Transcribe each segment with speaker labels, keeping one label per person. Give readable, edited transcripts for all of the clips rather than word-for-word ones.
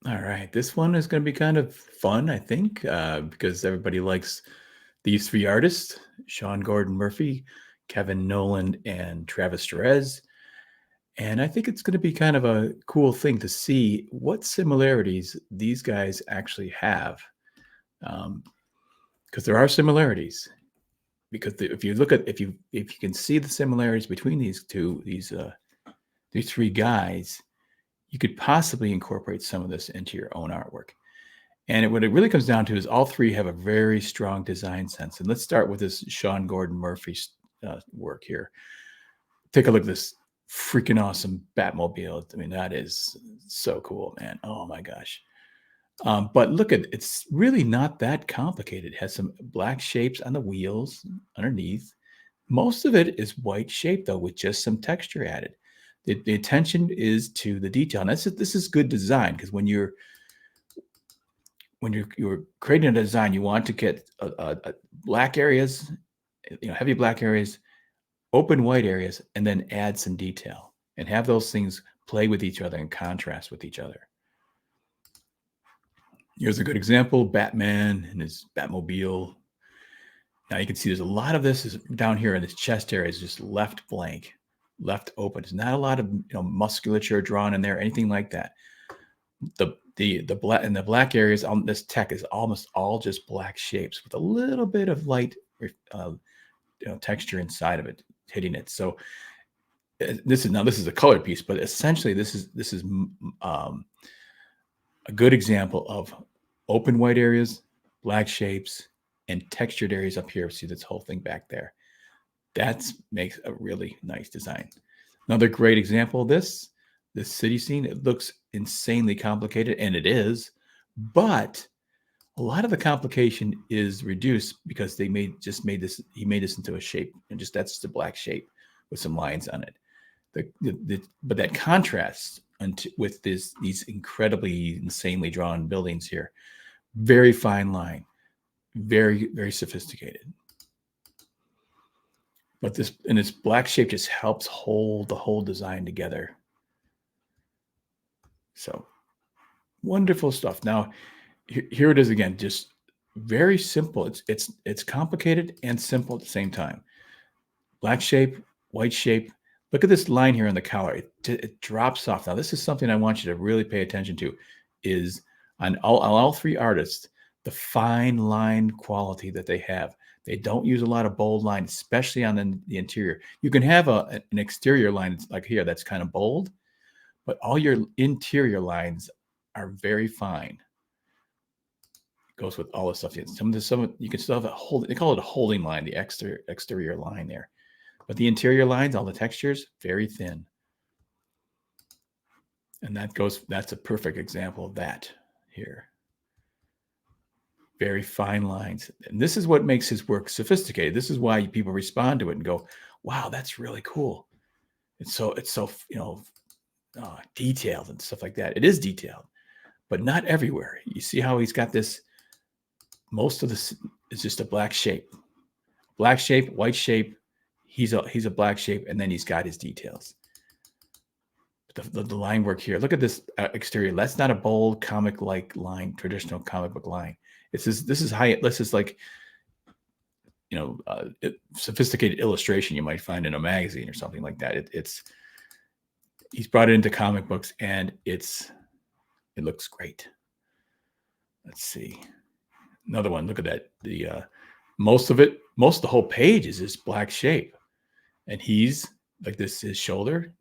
Speaker 1: All right, this one is going to be kind of fun, I think, because everybody likes these three artists: Sean Gordon Murphy, Kevin Nolan, and Travis Charest. And I think it's going to be kind of a cool thing to see what similarities these guys actually have, because there are similarities. Because if you look at if you can see the similarities between these three guys, you could possibly incorporate some of this into your own artwork. And what it really comes down to is all three have a very strong design sense. And let's start with this Sean Gordon Murphy work here. Take a look at this freaking awesome Batmobile. I mean, that is so cool, man. Oh my gosh. But look at it's really not that complicated. It has some black shapes on the wheels underneath. Most of it is white shape though, with just some texture added. The attention is to the detail. And this is good design because when you're creating a design, you want to get black areas, heavy black areas, open white areas, and then add some detail and have those things play with each other and contrast with each other. Here's a good example: Batman and his Batmobile. Now you can see there's a lot of this is down here in this chest area is just left blank, left open. There's not a lot of musculature drawn in there, anything like that. The black in the black areas on this tech is almost all just black shapes with a little bit of light texture inside of it hitting it. So this is a colored piece, but essentially this is a good example of open white areas, black shapes, and textured areas up here. See this whole thing back there. That makes a really nice design. Another great example of this city scene. It looks insanely complicated, and it is, but a lot of the complication is reduced because he made this into a shape, and that's just a black shape with some lines on it. But that contrasts with these incredibly insanely drawn buildings here. Very fine line, very, very sophisticated. But this black shape just helps hold the whole design together. So wonderful stuff. Now here it is again, just very simple. It's complicated and simple at the same time. Black shape, white shape. Look at this line here on the collar. It drops off. Now this is something I want you to really pay attention to. Is on all three artists, the fine line quality that they have. They don't use a lot of bold lines, especially on the interior. You can have an exterior line like here that's kind of bold, but all your interior lines are very fine. It goes with all the stuff. Some you can still have they call it a holding line, the exterior line there. But the interior lines, all the textures, very thin. And that's a perfect example of that here. Very fine lines. And this is what makes his work sophisticated. This is why people respond to it and go, wow, that's really cool. It's so detailed and stuff like that. It is detailed, but not everywhere. You see how he's got this, most of this is just a black shape. Black shape, white shape. He's a black shape, and then he's got his details. The line work here. Look at this exterior. That's not a bold comic-like line, traditional comic book line. This is high. This is like, sophisticated illustration you might find in a magazine or something like that. He's brought it into comic books, and it looks great. Let's see another one. Look at that. Most of the whole page is this black shape, and he's like this. His shoulder.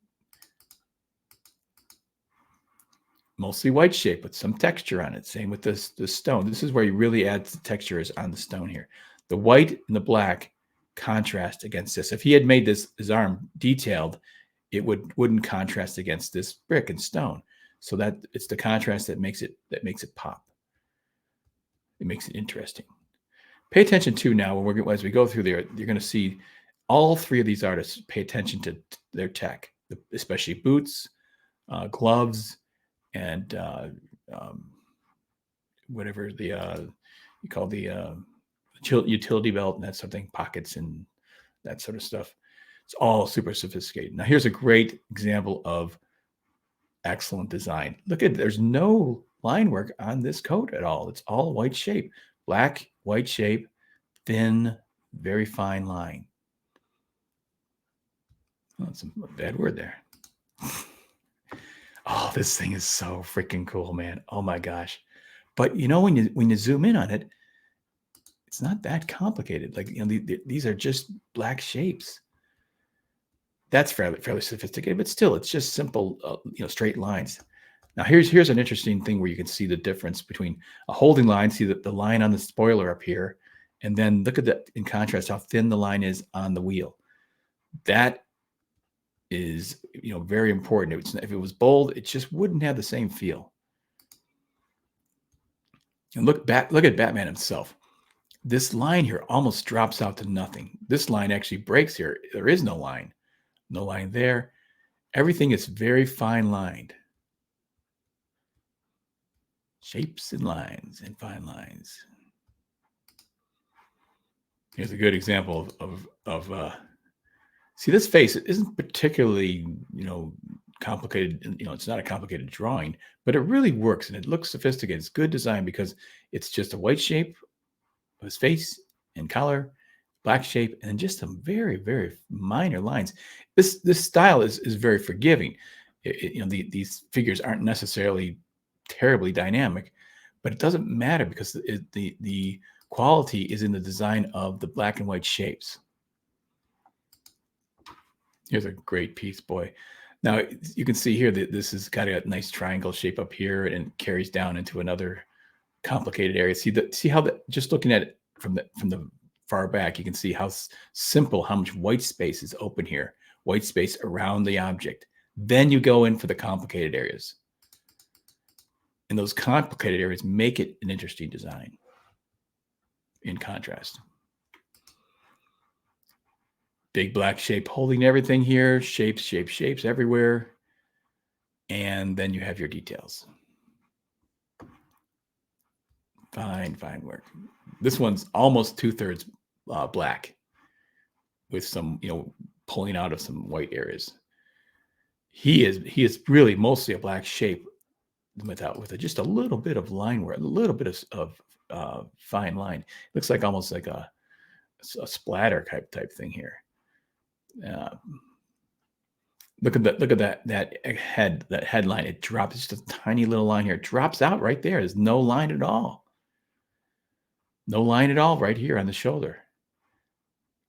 Speaker 1: Mostly white shape with some texture on it. Same with this stone. This is where he really adds the texture is on the stone here. The white and the black contrast against this. If he had made his arm detailed, it wouldn't contrast against this brick and stone. So that it's the contrast that makes it pop. It makes it interesting. Pay attention to now as we go through there, you're going to see all three of these artists pay attention to their tech, especially boots, gloves, and whatever you call the utility belt and that sort of thing, pockets and that sort of stuff. It's all super sophisticated. Now here's a great example of excellent design. Look at there's no line work on this coat at all. It's all white shape, black, white shape, thin, very fine line. Oh, that's a bad word there. Oh, this thing is so freaking cool, man. Oh my gosh. But when you zoom in on it, it's not that complicated. Like, these are just black shapes. That's fairly sophisticated, but still, it's just simple, straight lines. Now, here's an interesting thing where you can see the difference between a holding line. See the line on the spoiler up here, and then look at that in contrast how thin the line is on the wheel. That is, very important. If it was bold, it just wouldn't have the same feel. And look at Batman himself. This line here almost drops out to nothing. This line actually breaks here. There is no line there. Everything is very fine lined. Shapes and lines and fine lines. Here's a good example of see, this face isn't particularly, complicated. It's not a complicated drawing, but it really works and it looks sophisticated. It's good design because it's just a white shape of his face and collar, black shape, and just some very, very minor lines. This style is very forgiving. These figures aren't necessarily terribly dynamic, but it doesn't matter because the quality is in the design of the black and white shapes. Here's a great piece, boy. Now you can see here that this has got a nice triangle shape up here and it carries down into another complicated area. See how just looking at it from the far back, you can see how simple, how much white space is open here, white space around the object. Then you go in for the complicated areas. And those complicated areas make it an interesting design in contrast. Big black shape holding everything here, shapes everywhere. And then you have your details. Fine work. This one's almost 2/3 black with some, pulling out of some white areas. He is really mostly a black shape with just a little bit of line work, a little bit of fine line. It looks like almost like a splatter type thing here. Look at that headline. It drops just a tiny little line here. It drops out right there. There's no line at all. No line at all right here on the shoulder.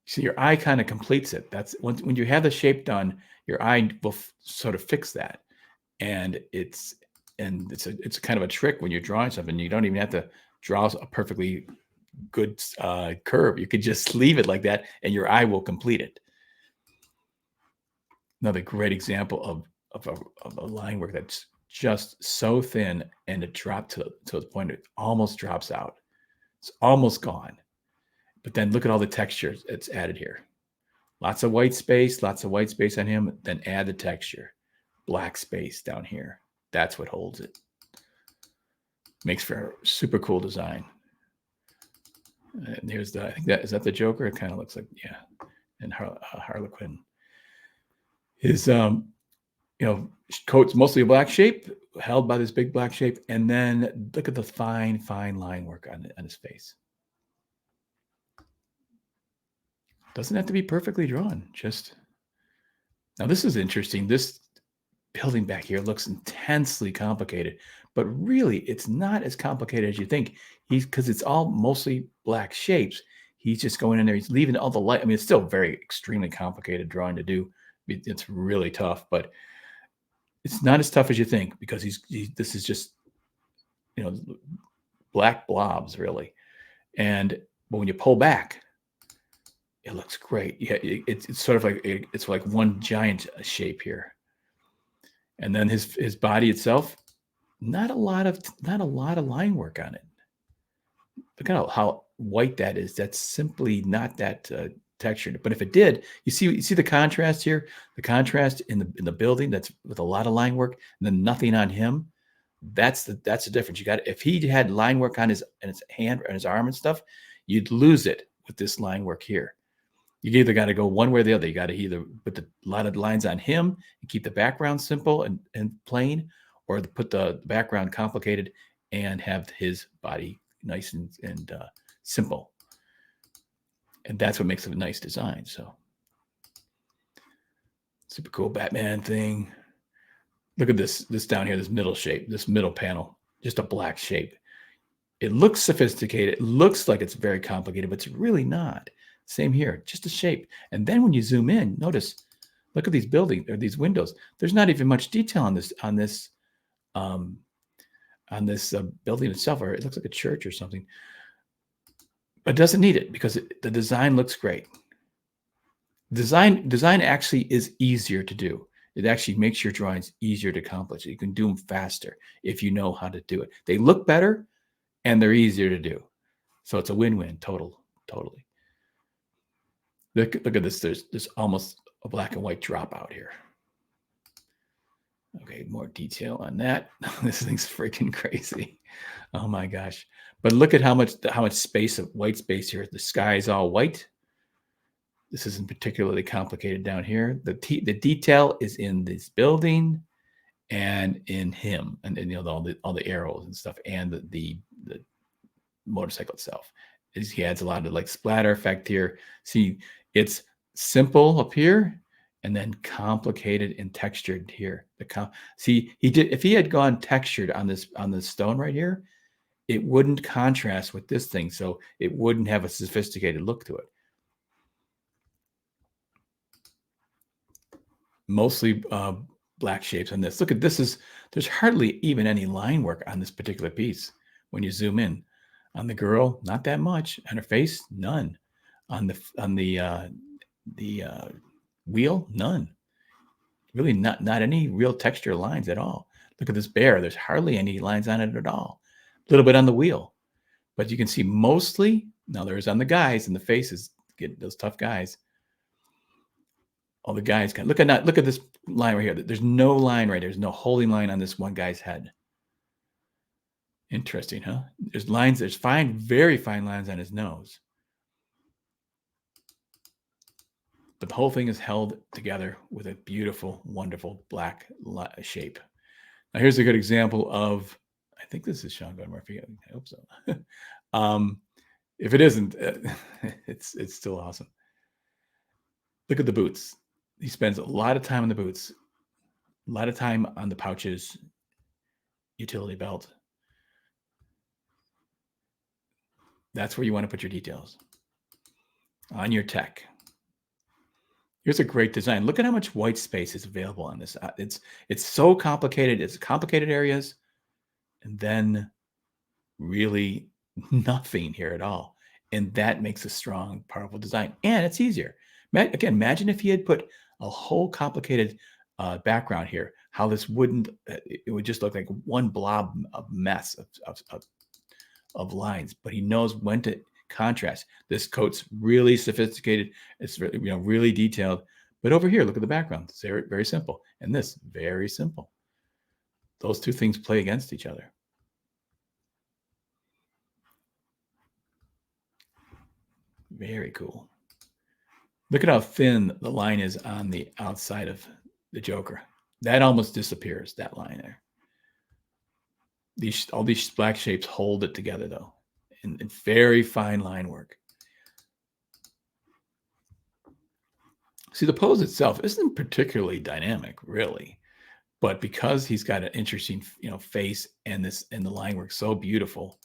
Speaker 1: See, your eye kind of completes it. That's when you have the shape done, your eye will sort of fix that. And it's kind of a trick when you're drawing something. You don't even have to draw a perfectly good curve. You could just leave it like that and your eye will complete it. Another great example of a line work that's just so thin and it dropped to the point it almost drops out. It's almost gone. But then look at all the textures it's added here. Lots of white space on him. Then add the texture. Black space down here. That's what holds it. Makes for a super cool design. And here's I think is that the Joker? It kind of looks like, yeah. And Harlequin. His coat's mostly a black shape, held by this big black shape. And then look at the fine line work on his face. Doesn't have to be perfectly drawn. Now this is interesting. This building back here looks intensely complicated, but really it's not as complicated as you think. Because it's all mostly black shapes. He's just going in there. He's leaving all the light. I mean, it's still very extremely complicated drawing to do. It's really tough, but it's not as tough as you think because this is just, black blobs really. But when you pull back, it looks great. Yeah, it's sort of like it's like one giant shape here. And then his body itself, not a lot of line work on it. Look at how white that is. That's simply not that textured. But if it did, you see the contrast here. The contrast in the building that's with a lot of line work, and then nothing on him. That's the difference. If he had line work on his hand and his arm and stuff, you'd lose it with this line work here. You either got to go one way or the other. You got to either put a lot of lines on him and keep the background simple and plain, or put the background complicated and have his body nice and simple. And that's what makes it a nice design. So super cool Batman thing. Look at this down here, this middle shape, this middle panel, just a black shape. It looks sophisticated. It looks like it's very complicated, but it's really not. Same here, just a shape. And then when you zoom in, notice, look at these buildings or these windows. There's not even much detail on this building itself, or it looks like a church or something. But it doesn't need it because the design looks great. Design actually is easier to do. It actually makes your drawings easier to accomplish. You can do them faster if you know how to do it. They look better and they're easier to do. So it's a win-win, totally. Look at this. There's almost a black and white dropout here. Okay, more detail on that. This thing's freaking crazy. Oh my gosh. But look at how much space of white space here. The sky is all white. This isn't particularly complicated down here. The detail is in this building and in him, and all the arrows and stuff, and the motorcycle itself. He adds a lot of like splatter effect here. See, it's simple up here and then complicated and textured here. See, if he had gone textured on this stone right here, it wouldn't contrast with this thing, so it wouldn't have a sophisticated look to it. Mostly black shapes on this. Look at this. There's hardly even any line work on this particular piece when you zoom in. On the girl, not that much. On her face, none. On the wheel, none. Really not any real texture lines at all. Look at this bear. There's hardly any lines on it at all. A little bit on the wheel. But you can see mostly, now there's on the guys and the faces, get those tough guys. All the guys can look at this line right here. There's no line right there. There's no holding line on this one guy's head. Interesting, huh? There's lines. There's very fine lines on his nose. But the whole thing is held together with a beautiful, wonderful black shape. Now, here's a good example of, I think this is Sean Gordon Murphy. I hope so. If it isn't, it's still awesome. Look at the boots. He spends a lot of time on the boots, a lot of time on the pouches, utility belt. That's where you want to put your details. On your tech. Here's a great design. Look at how much white space is available on this. It's so complicated. It's complicated areas, and then really nothing here at all. And that makes a strong, powerful design. And it's easier. Again, imagine if he had put a whole complicated background here, how this wouldn't, it would just look like one blob of mess of lines, but he knows when to contrast. This coat's really sophisticated. It's really detailed. But over here, look at the background. It's very, very simple. And this, very simple. Those two things play against each other. Very cool. Look at how thin the line is on the outside of the Joker. That almost disappears, that line there. All these black shapes hold it together, though, in very fine line work. See, the pose itself isn't particularly dynamic, really, but because he's got an interesting, face and the line work so beautiful,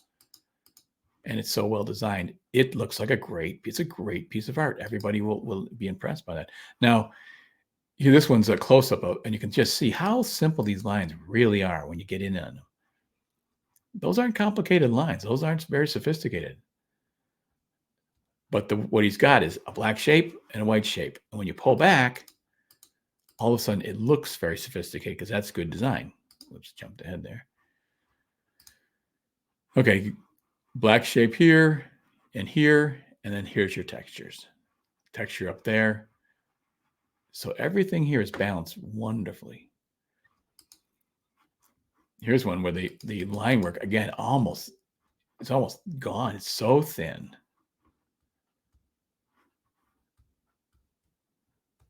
Speaker 1: and it's so well designed, it looks like it's a great piece of art. Everybody will be impressed by that. Now, here, this one's a close-up, and you can just see how simple these lines really are when you get in on them. Those aren't complicated lines. Those aren't very sophisticated. But what he's got is a black shape and a white shape. And when you pull back, all of a sudden it looks very sophisticated because that's good design. Whoops, jumped ahead there. Okay, black shape here, and then here's your textures. Texture up there. So everything here is balanced wonderfully. Here's one where the line work, again, it's almost gone. It's so thin.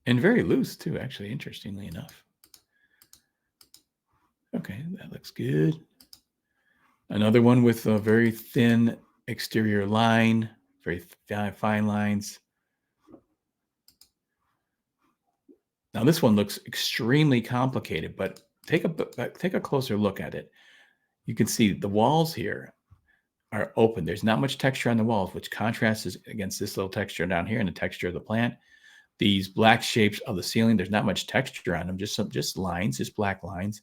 Speaker 1: And very loose, too, actually, interestingly enough. Okay, that looks good. Another one with a very thin exterior line, very fine lines. Now this one looks extremely complicated, but take a closer look at it. You can see the walls here are open. There's not much texture on the walls, which contrasts against this little texture down here and the texture of the plant. These black shapes of the ceiling, there's not much texture on them, just lines, just black lines.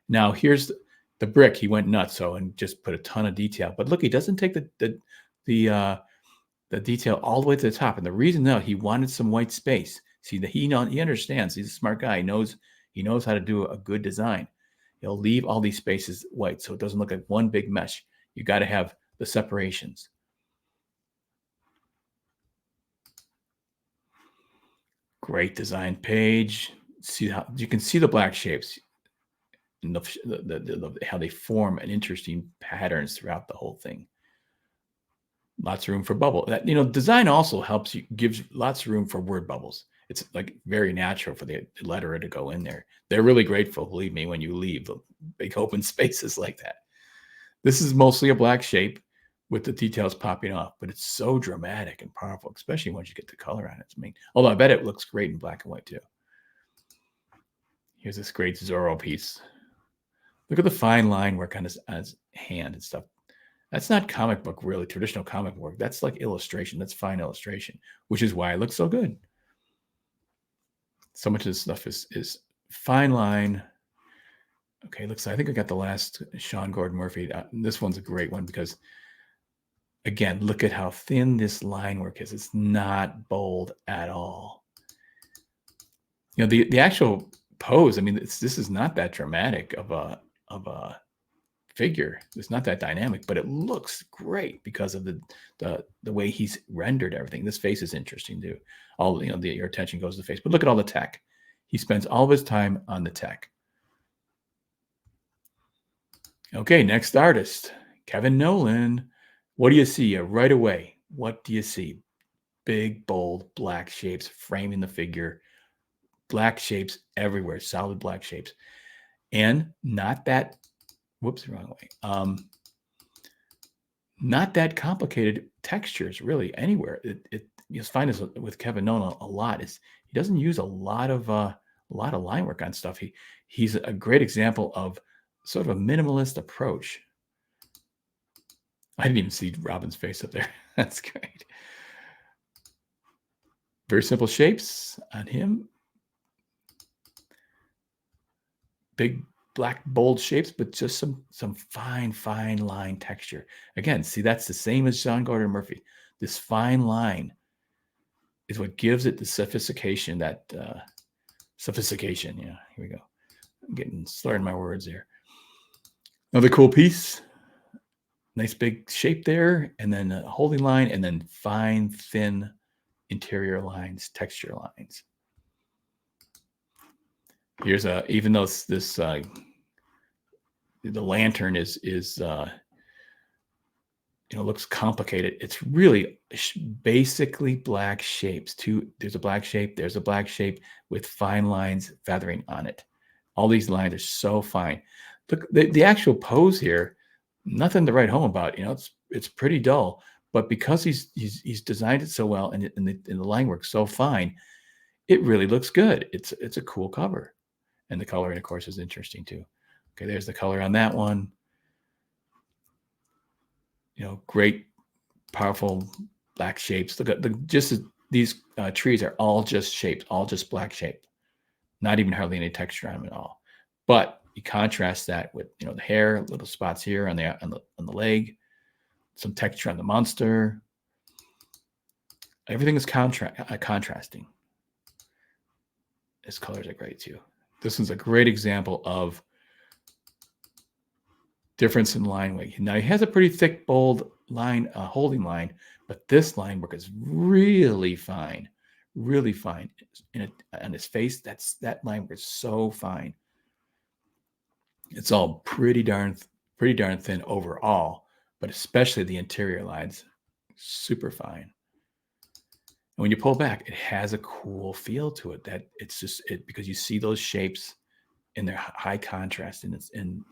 Speaker 1: Now here's the brick. He went nuts and just put a ton of detail. But look, he doesn't take the detail all the way to the top. And the reason he wanted some white space. See, he understands. He's a smart guy. He knows how to do a good design. He'll leave all these spaces white so it doesn't look like one big mesh. You got to have the separations. Great design page. See how you can see the black shapes and how they form an interesting patterns throughout the whole thing. Lots of room for bubble. That design also helps you, gives lots of room for word bubbles. It's like very natural for the letterer to go in there. They're really grateful, believe me, when you leave the big open spaces like that. This is mostly a black shape with the details popping off, but it's so dramatic and powerful, especially once you get the color on it. Although I bet it looks great in black and white too. Here's this great Zorro piece. Look at the fine line work on his hand and stuff. That's not comic book, really, traditional comic work. That's like illustration. That's fine illustration, which is why it looks so good. So much of this stuff is fine line. Okay, I think I got the last Sean Gordon Murphy. This one's a great one because, again, look at how thin this line work is. It's not bold at all. The actual pose. This is not that dramatic of a figure. It's not that dynamic, but it looks great because of the way he's rendered everything. This face is interesting too. All your attention goes to the face, but look at all the tech. He spends all of his time on the tech. Okay, next artist, Kevin Nowlan. What do you see right away? What do you see? Big, bold, black shapes framing the figure. Black shapes everywhere, solid black shapes. And not that, whoops, wrong way. Not that complicated textures really anywhere. You'll find this with Kevin Nowlan a lot. He doesn't use a lot of line work on stuff. He's a great example of sort of a minimalist approach. I didn't even see Robin's face up there. That's great. Very simple shapes on him. Big black bold shapes, but just some fine line texture. Again, see, that's the same as Sean Gordon Murphy. This fine line is what gives it the sophistication. Sophistication. Yeah, here we go. I'm slurring my words here. Another cool piece. Nice big shape there, and then a holding line, and then fine, thin interior lines, texture lines. Here's even though this the lantern is looks complicated, it's really basically black shapes. There's a black shape, there's a black shape with fine lines feathering on it. All these lines are so fine. Look, the actual pose here, nothing to write home about. It's pretty dull, but because he's designed it so well and the line works so fine, it really looks good. It's a cool cover. And the coloring, of course, is interesting too. Okay, there's the color on that one. Great, powerful black shapes. Look at these trees are all just shaped, all just black shape. Not even hardly any texture on them at all. But you contrast that with the hair, little spots here on the leg, some texture on the monster. Everything is contrasting. His colors are great too. This one's a great example of difference in line weight. Now he has a pretty thick, bold line, holding line, but this line work is really fine, really fine. On his face, that line work is so fine. It's all pretty darn thin overall, but especially the interior lines, super fine. And when you pull back, it has a cool feel to it. That it's just because you see those shapes and they're high contrast in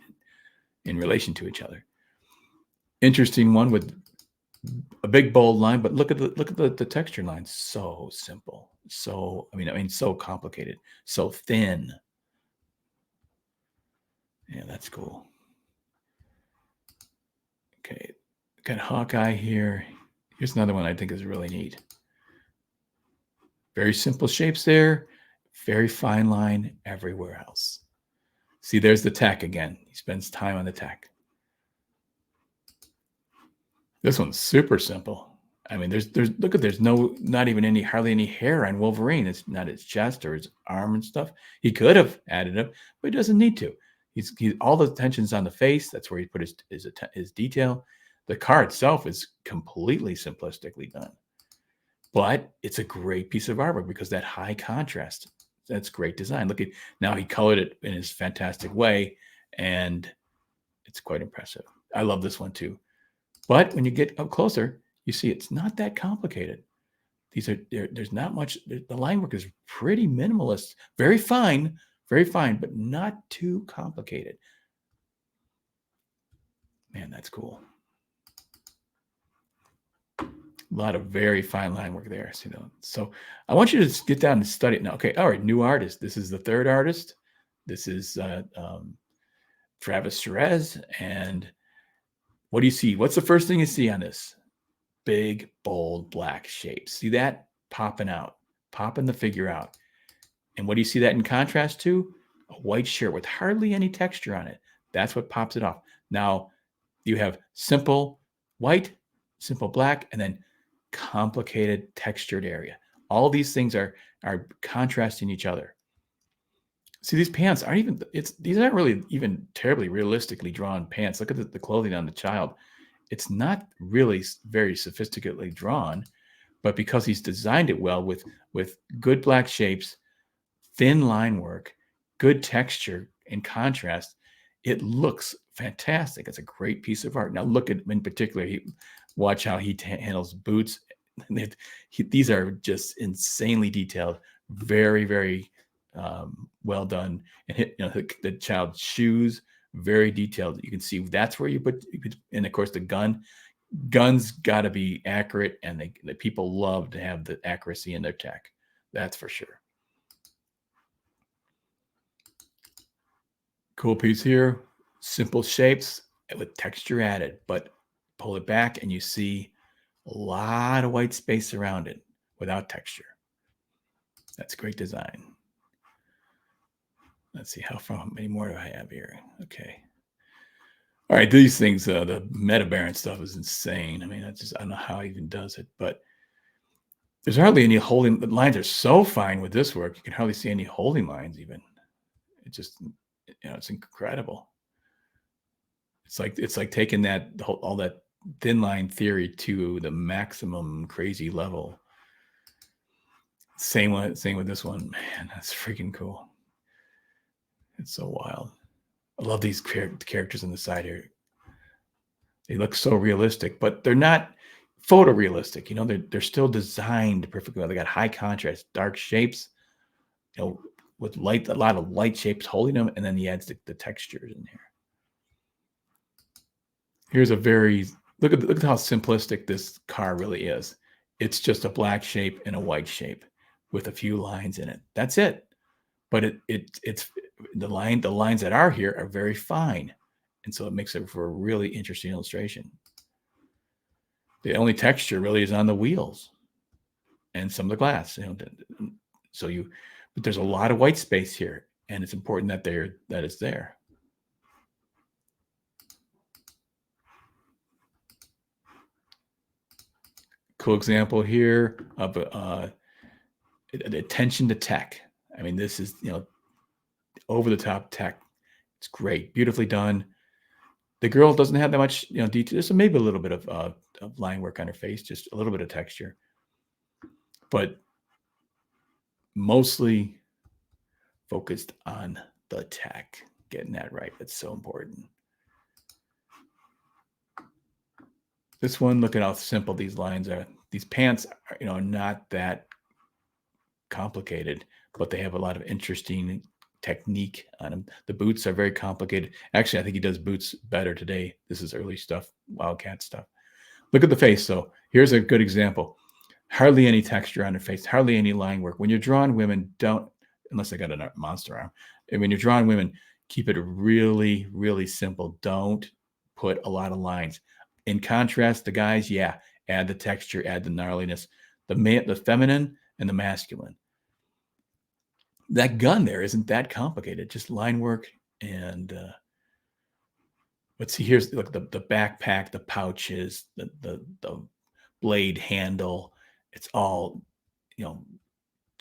Speaker 1: relation to each other. Interesting one with a big bold line, but look at the texture line. So simple. So so complicated. So thin. Yeah, that's cool. Okay, got Hawkeye here. Here's another one I think is really neat. Very simple shapes there. Very fine line everywhere else. See, there's the tech again. He spends time on the tech. This one's super simple. I mean, there's not even hardly any hair on Wolverine. It's not his chest or his arm and stuff. He could have added it, but he doesn't need to. He's all the attention's on the face. That's where he put his detail. The car itself is completely simplistically done, but it's a great piece of artwork because that high contrast. That's great design. Look at now he colored it in his fantastic way, and it's quite impressive. I love this one too. But when you get up closer, you see it's not that complicated. There's not much. The line work is pretty minimalist, very fine, but not too complicated. Man, that's cool. A lot of very fine line work there. So I want you to get down and study it now. Okay, all right, new artist. This is the third artist. This is Travis Charest. And what do you see? What's the first thing you see on this? Big, bold, black shapes. See that? Popping out, popping the figure out. And what do you see that in contrast to? A white shirt with hardly any texture on it. That's what pops it off. Now, you have simple white, simple black, and then complicated textured area. All these things are contrasting each other. See, these pants aren't even, these aren't really even terribly realistically drawn pants. Look at the clothing on the child. It's not really very sophisticatedly drawn, but because he's designed it well with good black shapes, thin line work, good texture and contrast, it looks fantastic. It's a great piece of art. Now look at, in particular, watch how he handles boots. These are just insanely detailed, very, very well done. And the child's shoes, very detailed. You can see that's where you put, and of course the gun's got to be accurate, and the people love to have the accuracy in their tech. That's for sure. Cool piece here. Simple shapes with texture added, but pull it back and you see a lot of white space around it without texture. That's great design. Let's see how many more do I have here? Okay. All right, these things, the Meta Baron stuff is insane. I mean, I don't know how he even does it, but there's hardly any holding. The lines are so fine with this work, you can hardly see any holding lines even. It just, it's incredible. It's like taking all that thin line theory to the maximum crazy level. Same with this one. Man, that's freaking cool. It's so wild. I love these characters on the side here. They look so realistic, but they're not photorealistic. They're still designed perfectly well. They got high contrast, dark shapes, with a lot of light shapes holding them, and then he adds the textures in here. Here's look at how simplistic this car really is. It's just a black shape and a white shape with a few lines in it. That's it. But it's the lines that are here are very fine, and so it makes it for a really interesting illustration. The only texture really is on the wheels and some of the glass. But there's a lot of white space here, and it's important that it's there. Cool example here of attention to tech. I mean, this is over the top tech. It's great, beautifully done. The girl doesn't have that much detail. So maybe a little bit of line work on her face, just a little bit of texture, but mostly focused on the tech. Getting that right, that's so important. This one, look at how simple these lines are. These pants are not that complicated, but they have a lot of interesting technique on him. The boots are very complicated. Actually, I think he does boots better today. This is early stuff, Wildcat stuff. Look at the face. So here's a good example. Hardly any texture on her face, hardly any line work. When you're drawing women, don't, unless they got a monster arm. And when you're drawing women, keep it really, really simple. Don't put a lot of lines. In contrast, the guys, yeah, add the texture, add the gnarliness. The feminine and the masculine. That gun there isn't that complicated. Just line work and let's see. Here's look the backpack, the pouches, the blade handle. It's all,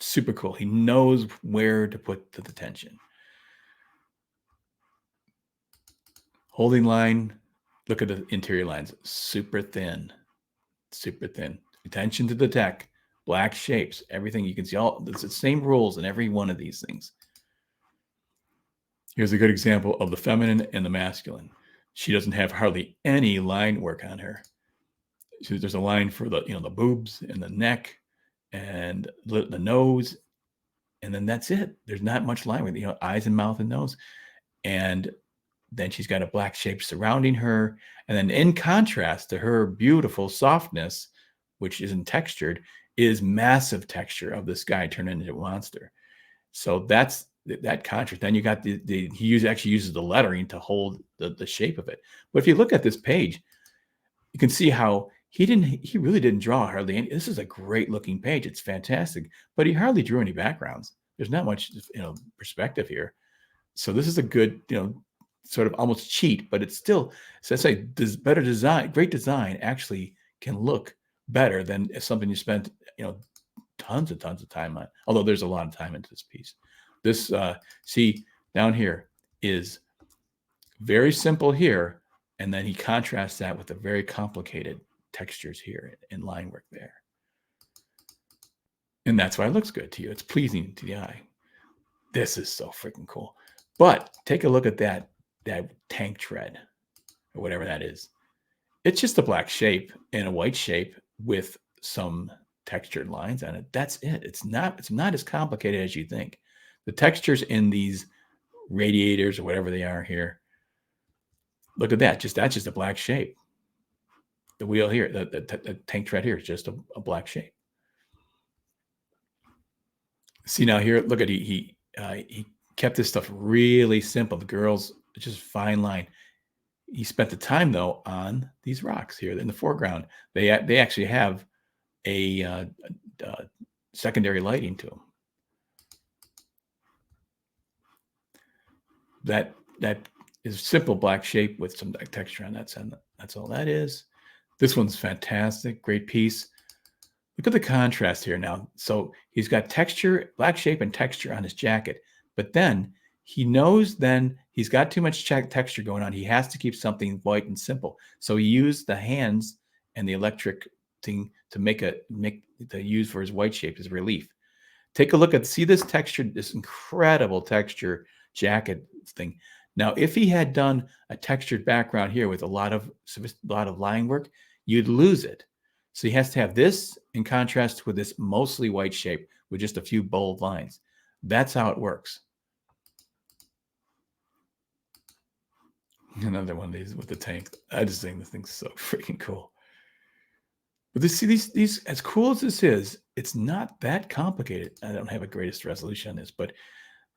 Speaker 1: super cool. He knows where to put the tension. Holding line, look at the interior lines, super thin. Attention to the tech, black shapes, everything. You can see it's the same rules in every one of these things. Here's a good example of the feminine and the masculine. She doesn't have hardly any line work on her. There's a line for the boobs and the neck and the nose, and then that's it. There's not much line with eyes and mouth and nose, and then she's got a black shape surrounding her, and then in contrast to her beautiful softness, which isn't textured, is massive texture of this guy turned into a monster. So that's that contrast. Then you got he actually uses the lettering to hold the shape of it. But if you look at this page, you can see how he really didn't draw hardly any. This is a great looking page. It's fantastic, but he hardly drew any backgrounds. There's not much, perspective here. So this is a good, sort of almost cheat, but it's still, so I say, better design, great design actually can look better than something you spent, tons of time on. Although there's a lot of time into this piece. This, see down here is very simple here, and then he contrasts that with the very complicated textures here and line work there. And that's why it looks good to you. It's pleasing to the eye. This is so freaking cool. But take a look at that tank tread or whatever that is. It's just a black shape and a white shape with some textured lines on it. That's it. It's not as complicated as you think. The textures in these radiators or whatever they are here, look at that. That's just a black shape. The wheel here, the tank tread here is just a black shape. See now here, look at he kept this stuff really simple. The girls, just fine line. He spent the time though on these rocks here in the foreground. They actually have a secondary lighting to them. That is simple black shape with some texture on that side. That's all that is. This one's fantastic, great piece. Look at the contrast here now. So he's got texture, black shape and texture on his jacket, but then he knows then he's got too much texture going on. He has to keep something white and simple. So he used the hands and the electric thing to use for his white shape, his relief. Take a look see this texture, this incredible texture jacket thing. Now, if he had done a textured background here with a lot of line work, you'd lose it. So he has to have this in contrast with this mostly white shape with just a few bold lines. That's how it works. Another one of these with the tank. I just think this thing's so freaking cool. But these as cool as this is, it's not that complicated. I don't have a greatest resolution on this, but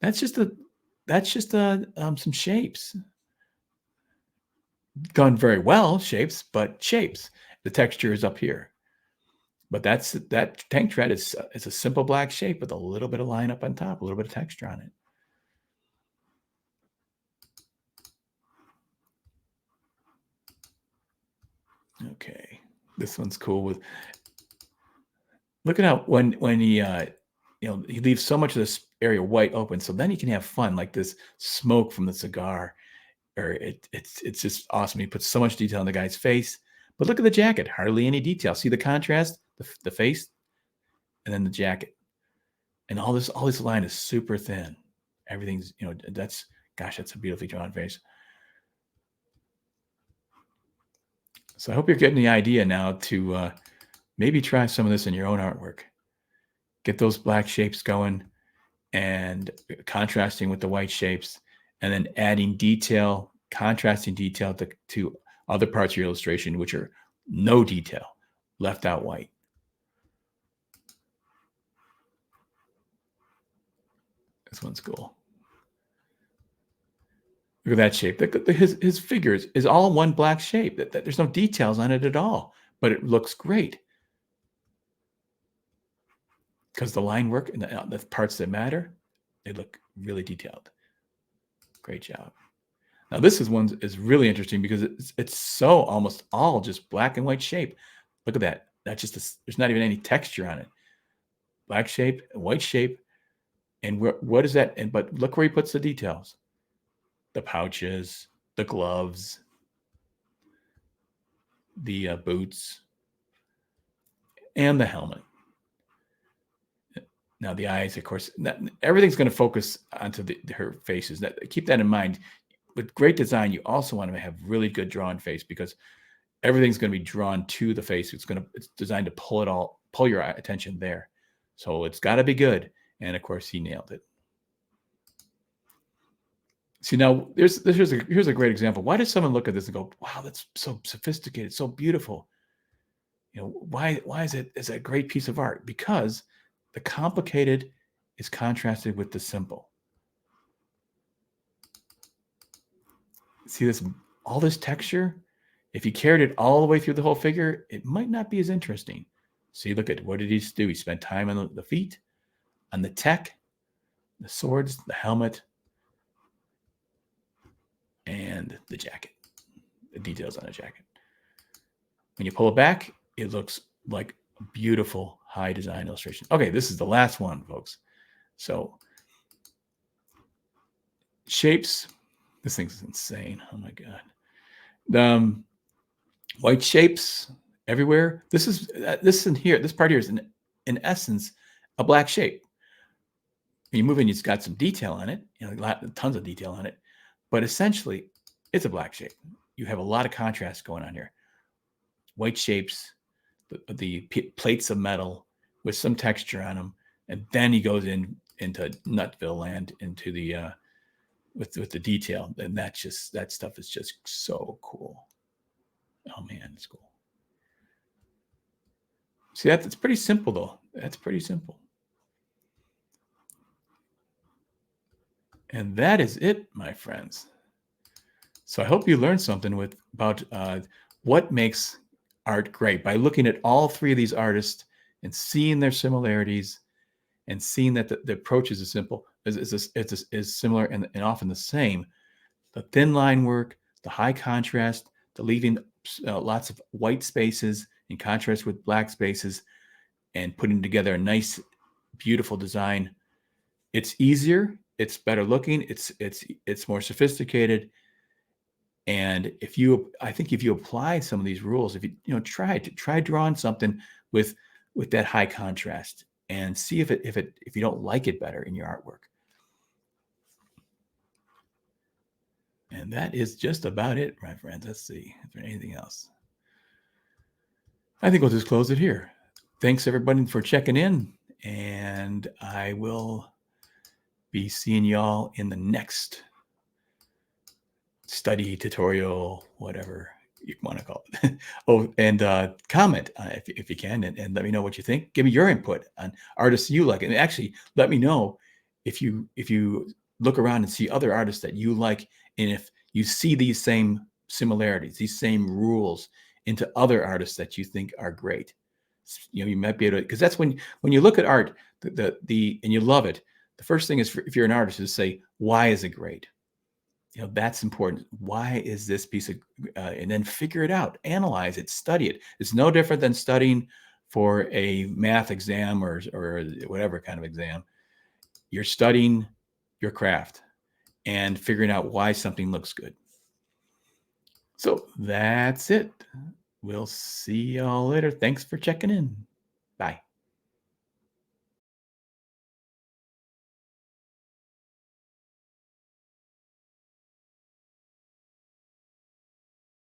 Speaker 1: that's just some shapes. Done very well, shapes, but shapes. The texture is up here. But that tank tread is a simple black shape with a little bit of line up on top, a little bit of texture on it. Okay, this one's cool. Look at how when he he leaves so much of this area white open, so then he can have fun, like this smoke from the cigar, or it's just awesome. He puts so much detail on the guy's face. But look at the jacket, hardly any detail. See the contrast, the face, and then the jacket, and all this line is super thin. Everything's that's a beautifully drawn face. So I hope you're getting the idea now to maybe try some of this in your own artwork. Get those black shapes going and contrasting with the white shapes, and then adding detail, contrasting detail to other parts of your illustration, which are no detail, left out white. This one's cool. Look at that shape. His figure is all one black shape. There's no details on it at all, but it looks great because the line work and the parts that matter, they look really detailed. Great job. Now this is really interesting because it's so almost all just black and white shape. Look at that. That's just there's not even any texture on it. Black shape, white shape, and what is that? But look where he puts the details. The pouches, the gloves, the boots, and the helmet. Now the eyes, of course, everything's going to focus onto her faces. Keep that in mind. With great design, you also want to have really good drawn face because everything's going to be drawn to the face. It's designed to pull your attention there. So it's got to be good. And of course, he nailed it. See, now here's a great example. Why does someone look at this and go, "Wow, that's so sophisticated, so beautiful"? Why is it a great piece of art? Because the complicated is contrasted with the simple. See this, all this texture? If you carried it all the way through the whole figure, it might not be as interesting. See, look at what did he do? He spent time on the feet, on the tech, the swords, the helmet, and the jacket, the details on the jacket. When you pull it back, it looks like a beautiful high design illustration. Okay, this is the last one, folks. So shapes, this thing's insane. Oh my God. White shapes everywhere. This in here, this part here is in essence a black shape. When you move in, it's got some detail on it, tons of detail on it, but essentially it's a black shape. You have a lot of contrast going on here. White shapes, the plates of metal with some texture on them, and then he goes into Nutville land, into the with the detail, and that stuff is just so cool. Oh man, it's cool. See, that's pretty simple though. That's pretty simple. And that is it, my friends. So I hope you learned something about what makes art great by looking at all three of these artists and seeing their similarities and seeing that the approach is is similar and often the same. The thin line work, the high contrast, the leaving lots of white spaces in contrast with black spaces, and putting together a nice, beautiful design. It's easier. It's better looking. It's more sophisticated. And I think if you apply some of these rules, if you try drawing something with that high contrast and see if you don't like it better in your artwork. And that is just about it, my friends. Let's see. Is there anything else? I think we'll just close it here. Thanks everybody for checking in, and I will be seeing y'all in the next study tutorial, whatever you want to call it. And comment if you can, and let me know what you think. Give me your input on artists you like, and actually let me know if you look around and see other artists that you like, and if you see these same similarities, these same rules into other artists that you think are great. You might be able to, because that's when you look at art, and you love it. The first thing is, if you're an artist, is say, why is it great? That's important. Why is this piece of, and then figure it out, analyze it, study it. It's no different than studying for a math exam or whatever kind of exam. You're studying your craft and figuring out why something looks good. So that's it. We'll see y'all later. Thanks for checking in. Bye.